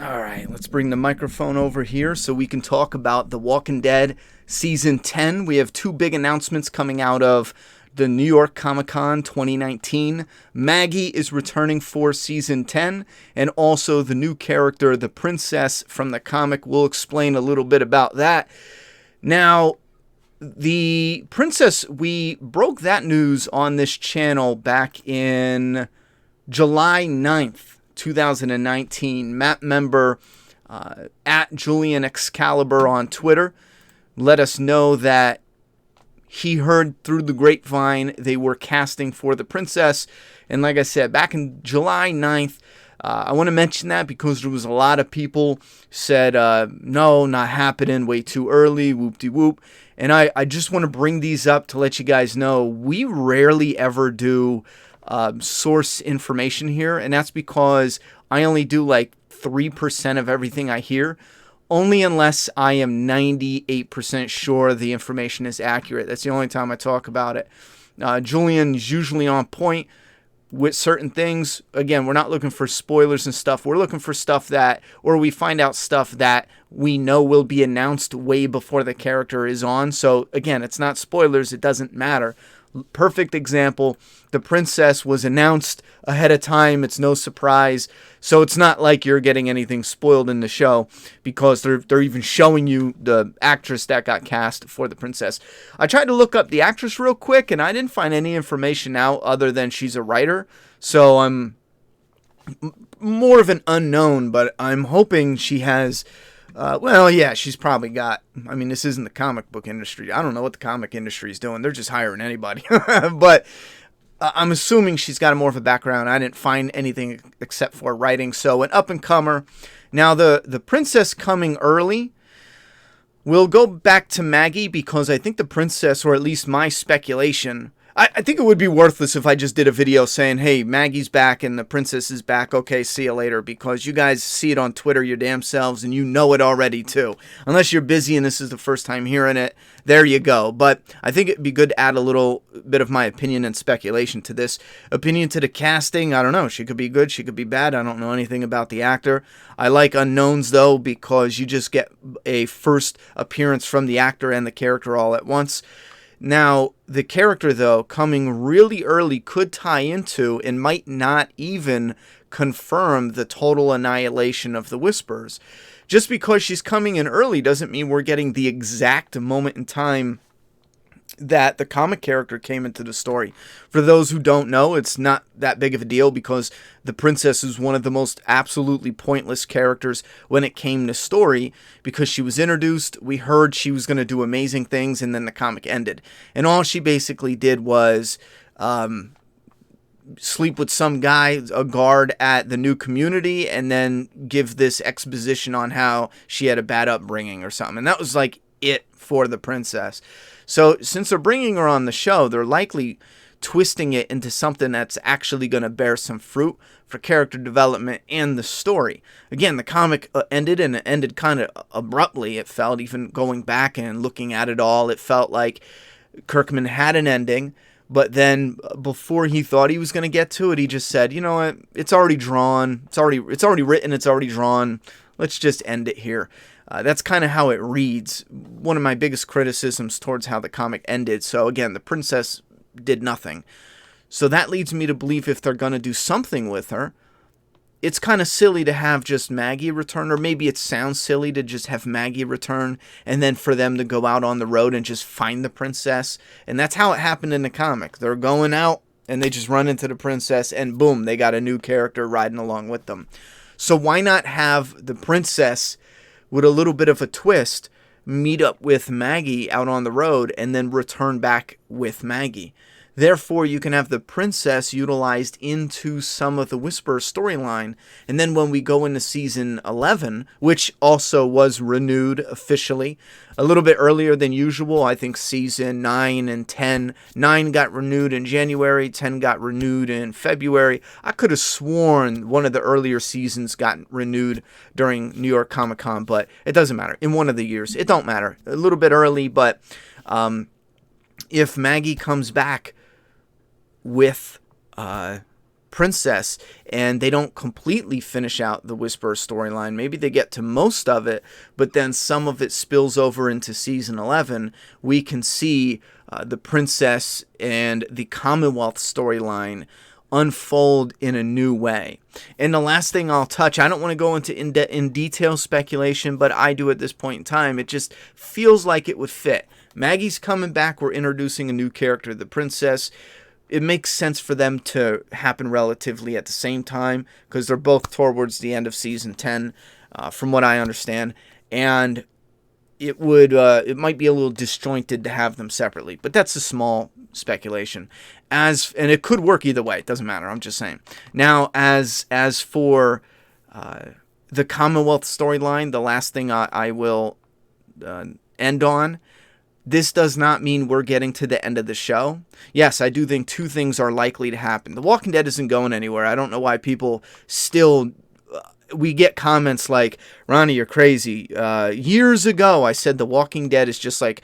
All right, let's bring the microphone over here so we can talk about The Walking Dead Season 10. We have two big announcements coming out of the New York Comic Con 2019. Maggie is returning for Season 10, and also the new character, the princess from the comic. We'll explain a little bit about that. Now, the princess, we broke that news on this channel back in July 9th. 2019, Matt member at Julian Excalibur on Twitter let us know that he heard through the grapevine they were casting for the princess. And like I said, back in July 9th, I want to mention that because there was a lot of people said, no, not happening, way too early, whoop-de-whoop. And I just want to bring these up to let you guys know we rarely ever do source information here, and that's because I only do like 3% of everything I hear, only unless I am 98% sure the information is accurate. That's the only time I talk about it. Julian's usually on point with certain things. Again, we're not looking for spoilers and stuff. We're looking for stuff that, or we find out stuff that we know will be announced way before the character is on. So again, it's not spoilers. It doesn't matter. Perfect example, the princess was announced ahead of time. It's no surprise. So it's not like you're getting anything spoiled in the show because they're even showing you the actress that got cast for the princess. I tried to look up the actress real quick and I didn't find any information out other than she's a writer. So I'm more of an unknown, but I'm hoping she has... she's probably got, I mean, this isn't the comic book industry. I don't know what the comic industry is doing. They're just hiring anybody. But I'm assuming she's got more of a background. I didn't find anything except for writing. So an up-and-comer. Now, the princess coming early. We'll go back to Maggie because I think the princess, or at least my speculation... I think it would be worthless if I just did a video saying, hey, Maggie's back and the princess is back. Okay, see you later. Because you guys see it on Twitter your damn selves and you know it already too. Unless you're busy and this is the first time hearing it, there you go. But I think it'd be good to add a little bit of my opinion and speculation to this. Opinion to the casting, I don't know. She could be good, she could be bad. I don't know anything about the actor. I like unknowns though because you just get a first appearance from the actor and the character all at once. Now, the character, though, coming really early could tie into and might not even confirm the total annihilation of the Whisperers. Just because she's coming in early doesn't mean we're getting the exact moment in time that the comic character came into the story. For those who don't know, it's not that big of a deal because the princess is one of the most absolutely pointless characters when it came to story because she was introduced, we heard she was going to do amazing things, and then the comic ended. And all she basically did was sleep with some guy, a guard at the new community, and then give this exposition on how she had a bad upbringing or something. And that was like it for the princess. So since they're bringing her on the show, they're likely twisting it into something that's actually going to bear some fruit for character development and the story. Again, the comic ended, and it ended kind of abruptly. It felt, even going back and looking at it all, it felt like Kirkman had an ending, but then before he thought he was going to get to it, he just said, you know what, it's already drawn, it's already written, it's already drawn, let's just end it here. That's kind of how it reads. One of my biggest criticisms towards how the comic ended. So again, the princess did nothing. So that leads me to believe if they're going to do something with her, it's kind of silly to have just Maggie return, or maybe it sounds silly to just have Maggie return and then for them to go out on the road and just find the princess. And that's how it happened in the comic. They're going out and they just run into the princess and boom, they got a new character riding along with them. So why not have the princess, with a little bit of a twist, meet up with Maggie out on the road and then return back with Maggie? Therefore, you can have the princess utilized into some of the Whisperer storyline. And then when we go into season 11, which also was renewed officially a little bit earlier than usual, I think season 9 and 10. 9 got renewed in January, 10 got renewed in February. I could have sworn one of the earlier seasons got renewed during New York Comic Con, but it doesn't matter. In one of the years, it don't matter. A little bit early, but if Maggie comes back with princess, and they don't completely finish out the Whisperer storyline. Maybe they get to most of it, but then some of it spills over into season 11. We can see the princess and the Commonwealth storyline unfold in a new way. And the last thing I'll touch, I don't want to go into in detail speculation, but I do at this point in time. It just feels like it would fit. Maggie's coming back. We're introducing a new character, the princess. It makes sense for them to happen relatively at the same time because they're both towards the end of season 10, from what I understand. And it might be a little disjointed to have them separately, but that's a small speculation. And it could work either way. It doesn't matter. I'm just saying. Now, as for the Commonwealth storyline, the last thing I will end on. This does not mean we're getting to the end of the show. Yes, I do think two things are likely to happen. The Walking Dead isn't going anywhere. I don't know why people still... we get comments like, Ronnie, you're crazy. Years ago, I said The Walking Dead is just like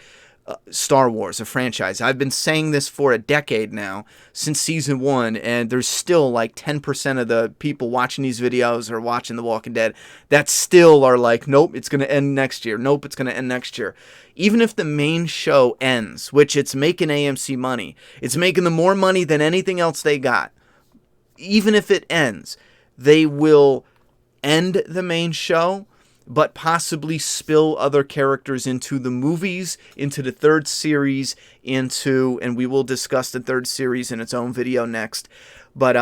Star Wars, a franchise. I've been saying this for a decade now, since season 1, and there's still like 10% of the people watching these videos or watching The Walking Dead that still are like, nope, it's going to end next year. Nope, it's going to end next year. Even if the main show ends, which it's making AMC money, it's making them more money than anything else they got. Even if it ends, they will end the main show, but possibly spill other characters into the movies, into the third series, and we will discuss the third series in its own video next. But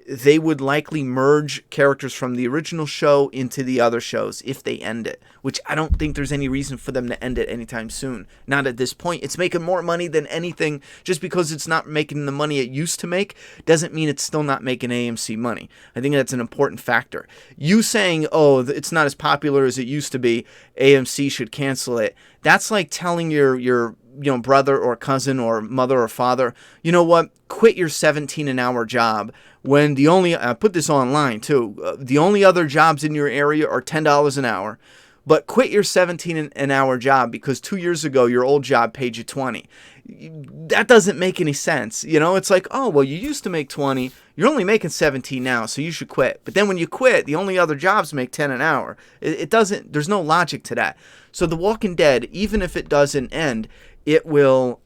they would likely merge characters from the original show into the other shows if they end it, which I don't think there's any reason for them to end it anytime soon. Not at this point. It's making more money than anything. Just because it's not making the money it used to make doesn't mean it's still not making AMC money. I think that's an important factor. You saying, oh, it's not as popular as it used to be, AMC should cancel it. That's like telling your brother or cousin or mother or father, you know what, quit your 17 an hour job when the only, I put this online too, the only other jobs in your area are $10 an hour, but quit your 17 an hour job because 2 years ago your old job paid you 20. That doesn't make any sense. It's like, oh, well, you used to make 20, you're only making 17 now, so you should quit. But then when you quit, the only other jobs make 10 an hour. It doesn't, there's no logic to that. So The Walking Dead, even if it doesn't end, it will,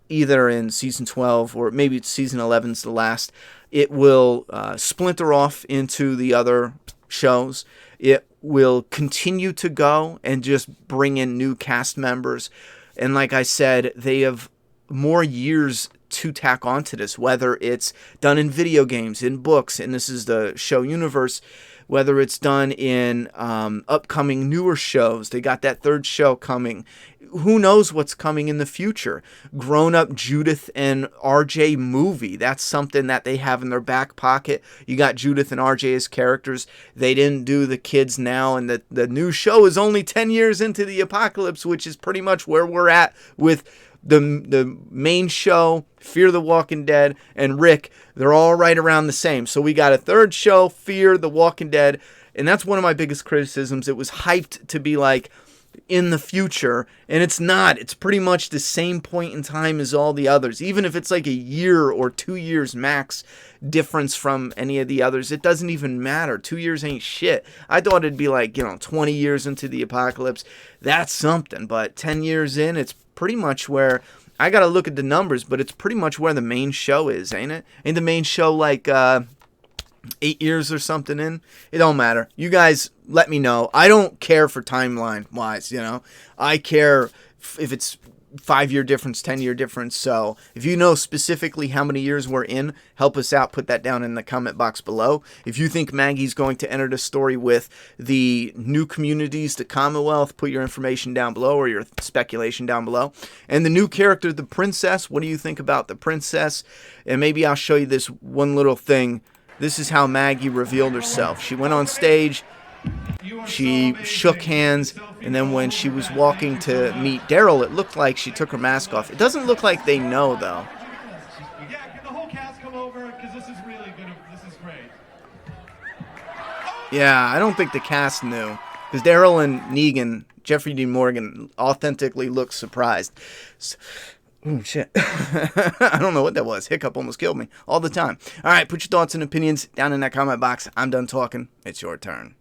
either in season 12 or maybe season 11's the last, it will splinter off into the other shows. It will continue to go and just bring in new cast members. And like I said, they have more years to tack onto this, whether it's done in video games, in books, and this is the show universe, whether it's done in upcoming newer shows. They got that third show coming. Who knows what's coming in the future? Grown-up Judith and RJ movie. That's something that they have in their back pocket. You got Judith and RJ as characters. They didn't do the kids now, and the new show is only 10 years into the apocalypse, which is pretty much where we're at with the main show, Fear the Walking Dead, and Rick. They're all right around the same. So we got a third show, Fear the Walking Dead, and that's one of my biggest criticisms. It was hyped to be like in the future, and it's not. It's pretty much the same point in time as all the others. Even if it's like a year or 2 years max difference from any of the others, it doesn't even matter. 2 years ain't shit. I thought it'd be like, 20 years into the apocalypse. That's something, but 10 years in, it's pretty much where, I gotta look at the numbers, but it's pretty much where the main show is, ain't it? Ain't the main show like 8 years or something in? It don't matter. You guys let me know. I don't care for timeline wise, I care if it's 5-year difference, 10-year difference. So if you know specifically how many years we're in, help us out. Put that down in the comment box below. If you think Maggie's going to enter the story with the new communities, the Commonwealth, put your information down below or your speculation down below. And the new character, the princess, what do you think about the princess? And maybe I'll show you this one little thing. This is how Maggie revealed herself. She went on stage, she shook hands, and then when she was walking to meet Daryl, it looked like she took her mask off. It doesn't look like they know, though. Yeah, can the whole cast come over? Because this is really good. This is great. Yeah, I don't think the cast knew. Because Daryl and Negan, Jeffrey Dean Morgan, authentically looked surprised. Oh, shit. I don't know what that was. Hiccup almost killed me all the time. All right, put your thoughts and opinions down in that comment box. I'm done talking. It's your turn.